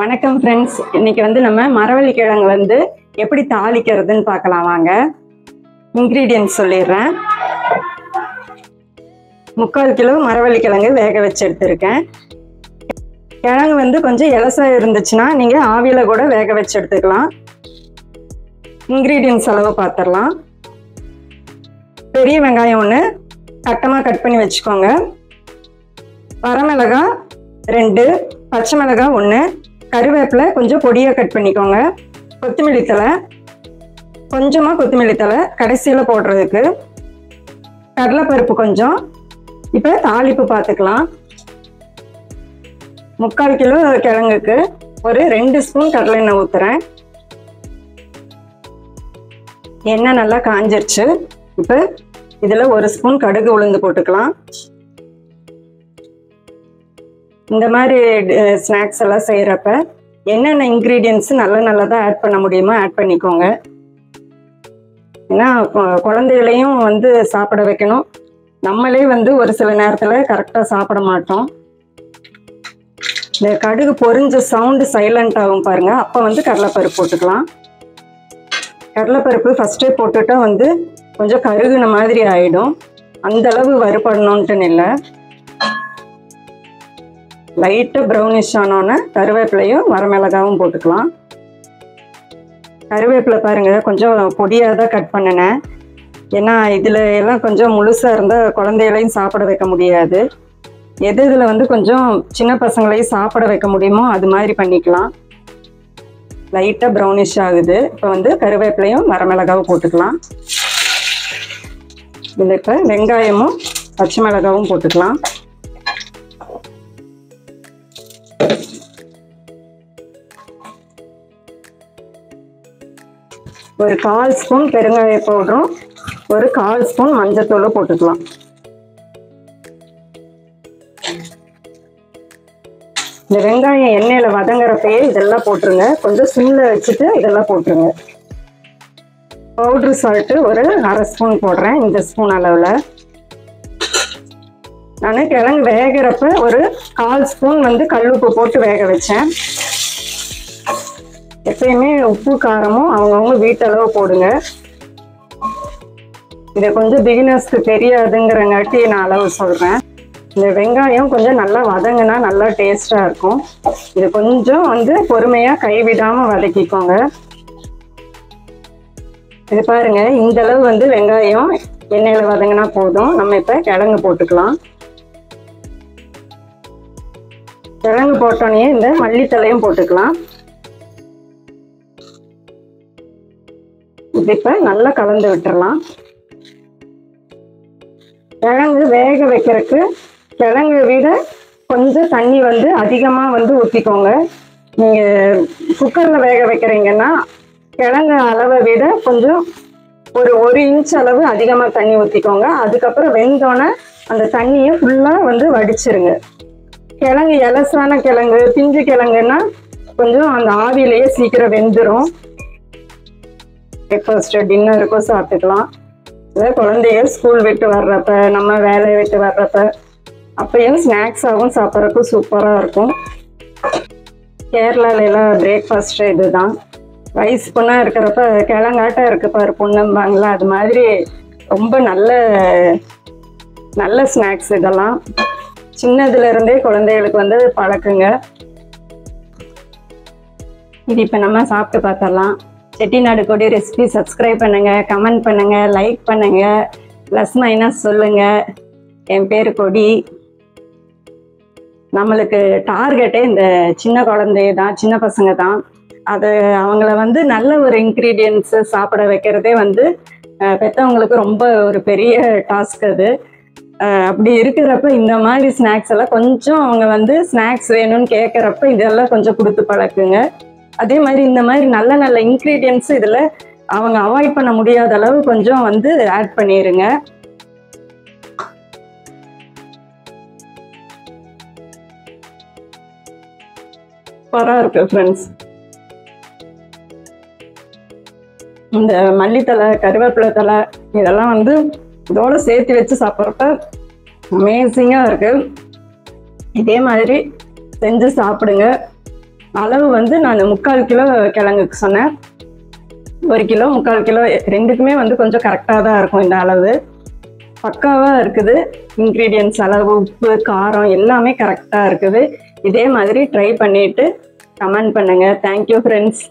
வணக்கம் ஃப்ரெண்ட்ஸ். இன்னைக்கு நம்ம மரவள்ளி கிழங்கு எப்படி தாளிக்கிறதுன்னு பார்க்கலாம் வாங்க. இன்கிரீடியன்ட்ஸ் சொல்லிடுறேன். 3/4 கிலோ மரவள்ளி கிழங்கு வேக வச்சு எடுத்துருக்கேன். கிழங்கு கொஞ்சம் இலசா இருந்துச்சுன்னா நீங்கள் ஆவியில் கூட வேக வச்சு எடுத்துக்கலாம். இன்கிரீடியன்ட்ஸ் அளவு பார்த்துடலாம். பெரிய வெங்காயம் 1 கட்டமாக கட் பண்ணி வச்சுக்கோங்க. வரமிளகாய் 2, பச்சை மிளகாய் 1, கருவேப்பிலை கொஞ்சம் பொடியாக கட் பண்ணிக்கோங்க. கொத்தமல்லி தழை கொஞ்சமாக, கொத்தமல்லி தழை கடைசியில் போடுறதுக்கு, கடலைப்பருப்பு கொஞ்சம். இப்போ தாளிப்பு பார்த்துக்கலாம். 3/4 கிலோ கிழங்குக்கு ஒரு 2 ஸ்பூன் கடலை எண்ணெய் ஊற்றுறேன். எண்ணெய் நல்லா காஞ்சிருச்சு. இப்போ இதில் 1 ஸ்பூன் கடுகு உளுந்து போட்டுக்கலாம். இந்த மாதிரி ஸ்நாக்ஸ் எல்லாம் செய்கிறப்ப என்னென்ன இன்க்ரீடியன்ட்ஸ் நல்லதாக ஆட் பண்ண முடியுமோ ஆட் பண்ணிக்கோங்க. ஏன்னா குழந்தைகளையும் சாப்பிட வைக்கணும். நம்மளே ஒரு சில நேரத்தில் கரெக்டாக சாப்பிட மாட்டோம். இந்த கடுகு பொரிஞ்ச சவுண்டு சைலண்ட் ஆகும் பாருங்க. அப்போ கடலைப்பருப்பு போட்டுக்கலாம். கடலைப்பருப்பு ஃபஸ்ட்டே போட்டுட்டா கொஞ்சம் கருகுன மாதிரி ஆகிடும். அந்தளவு வறுபடணுன்ட்டுன்னு இல்லை. லைட்டாக ப்ரௌனிஷ் ஆனோன்னே கருவேப்பிலையும் வரமிளகாவும் போட்டுக்கலாம். கருவேப்பிலை பாருங்கள் கொஞ்சம் பொடியாக தான் கட் பண்ணினேன். ஏன்னா இதில் எல்லாம் கொஞ்சம் முழுசாக இருந்தால் குழந்தைகளையும் சாப்பிட வைக்க முடியாது. எது இதில் கொஞ்சம் சின்ன பசங்களையும் சாப்பிட வைக்க முடியுமோ அது மாதிரி பண்ணிக்கலாம். லைட்டாக ப்ரௌனிஷ் ஆகுது. இப்போ கருவேப்பிலையும் வரமிளகாவும் போட்டுக்கலாம். இதில் இப்போ வெங்காயமும் பச்சை மிளகாவும் போட்டுக்கலாம். ஒரு 1/4 ஸ்பூன் பெருங்காய பவுடரும் ஒரு 1/4 ஸ்பூன் மஞ்சத்தூளும் போட்டுக்கலாம். இந்த வெங்காயம் எண்ணெயில் வதங்குறப்பயே இதெல்லாம் போட்டுருங்க. கொஞ்சம் சிம்மில் வச்சுட்டு இதெல்லாம் போட்டுருங்க. பவுட்ரு சால்ட்டு ஒரு 1/2 ஸ்பூன் போடுறேன். இந்த ஸ்பூன் அளவில் நான் கிழங்கு வேகிறப்ப ஒரு 1/4 ஸ்பூன் கல்லுப்பு போட்டு வேக வச்சேன். எப்பயுமே உப்பு காரமும் அவங்கவுங்க வீட்டளவு போடுங்க. இதை கொஞ்சம் பிகினர்ஸ்க்கு தெரியாதுங்கிறங்காட்டி நான் அளவு சொல்கிறேன். இந்த வெங்காயம் கொஞ்சம் நல்லா வதங்கினா நல்லா டேஸ்ட்டாக இருக்கும். இது கொஞ்சம் பொறுமையாக கைவிடாமல் வதக்கிக்கோங்க. இது பாருங்க, இந்த அளவு வெங்காயம் எண்ணெயில் வதங்கினா போதும். நம்ம இப்போ கிழங்கு போட்டுக்கலாம். கிழங்கு போட்டோன்னே இந்த மல்லித்தலையும் போட்டுக்கலாம். இது இப்போ நல்லா கலந்து விட்டுறலாம். கிழங்கு வேக வைக்கிறதுக்கு கிழங்கு விட கொஞ்சம் தண்ணி அதிகமாக ஊற்றிக்கோங்க. நீங்கள் குக்கரில் வேக வைக்கிறீங்கன்னா கிழங்கு அளவை விட கொஞ்சம் ஒரு 1 இன்ச் அளவு அதிகமாக தண்ணி ஊற்றிக்கோங்க. அதுக்கப்புறம் வெந்தோன்னே அந்த தண்ணியை ஃபுல்லாக வடிச்சிருங்க. கிழங்கு இலசான கிழங்கு, பிஞ்சு கிழங்குன்னா கொஞ்சம் அந்த ஆவியிலேயே சீக்கிரம் வெந்துடும். பிரேக்ஃபாஸ்ட்டு டின்னருக்கும் சாப்பிட்டுக்கலாம். இல்லை குழந்தைகள் ஸ்கூல் விட்டு வர்றப்ப, நம்ம வேலையை விட்டு வர்றப்ப அப்பயும் ஸ்நாக்ஸாகவும் சாப்பிட்றதுக்கும் சூப்பராக இருக்கும். கேரளாலெல்லாம் பிரேக்ஃபாஸ்ட்டு இது தான். வயசு பொண்ணாக இருக்கிறப்ப கிழங்காட்டம் இருக்கு பாரு பொண்ணும்பாங்களா, அது மாதிரி ரொம்ப நல்ல ஸ்நாக்ஸ் இதெல்லாம். சின்னதுலேருந்தே குழந்தைகளுக்கு பழக்குங்க. இது இப்போ நம்ம சாப்பிட்டு பார்த்தரலாம். செட்டிநாடு கொடி ரெசிபி சப்ஸ்கிரைப் பண்ணுங்கள், கமெண்ட் பண்ணுங்கள், லைக் பண்ணுங்கள், ப்ளஸ் மைனஸ் சொல்லுங்கள். என் பேர் கொடி. நம்மளுக்கு டார்கெட்டே இந்த சின்ன குழந்தைய தான், சின்ன பசங்க தான். அது அவங்கள நல்ல ஒரு இன்க்ரீடியன்ஸு சாப்பிட வைக்கிறதே பெற்றவங்களுக்கு ரொம்ப ஒரு பெரிய டாஸ்க் அது. அப்படி இருக்கிறப்ப இந்த மாதிரி ஸ்நாக்ஸ் எல்லாம் கொஞ்சம் அவங்க ஸ்நாக்ஸ் வேணும்னு கேட்குறப்ப இதெல்லாம் கொஞ்சம் கொடுத்து பழக்குங்க. அதே மாதிரி இந்த மாதிரி நல்ல இன்க்ரீடியன்ஸ் இதில் அவங்க அவாய்ட் பண்ண முடியாத அளவு கொஞ்சம் ஆட் பண்ணிடுங்க. சூப்பராக இருக்கு ஃப்ரெண்ட்ஸ். இந்த மல்லித்தலை, கருவேப்பிலை தலை இதெல்லாம் இதோடு சேர்த்து வச்சு சாப்பிட்றப்ப அமேசிங்காக இருக்குது. இதே மாதிரி செஞ்சு சாப்பிடுங்க. அளவு வந்து நான் 3/4 கிலோ கிழங்குக்கு சொன்னேன். 1 கிலோ 3/4 கிலோ ரெண்டுக்குமே வந்து கொஞ்சம் கரெக்டாக தான் இருக்கும். இந்த அளவு பக்காவாக இருக்குது. இன்க்ரீடியன்ட்ஸ் அளவு, உப்பு, காரம் எல்லாமே கரெக்டாக இருக்குது. இதே மாதிரி ட்ரை பண்ணிவிட்டு கமெண்ட் பண்ணுங்கள். Thank you friends.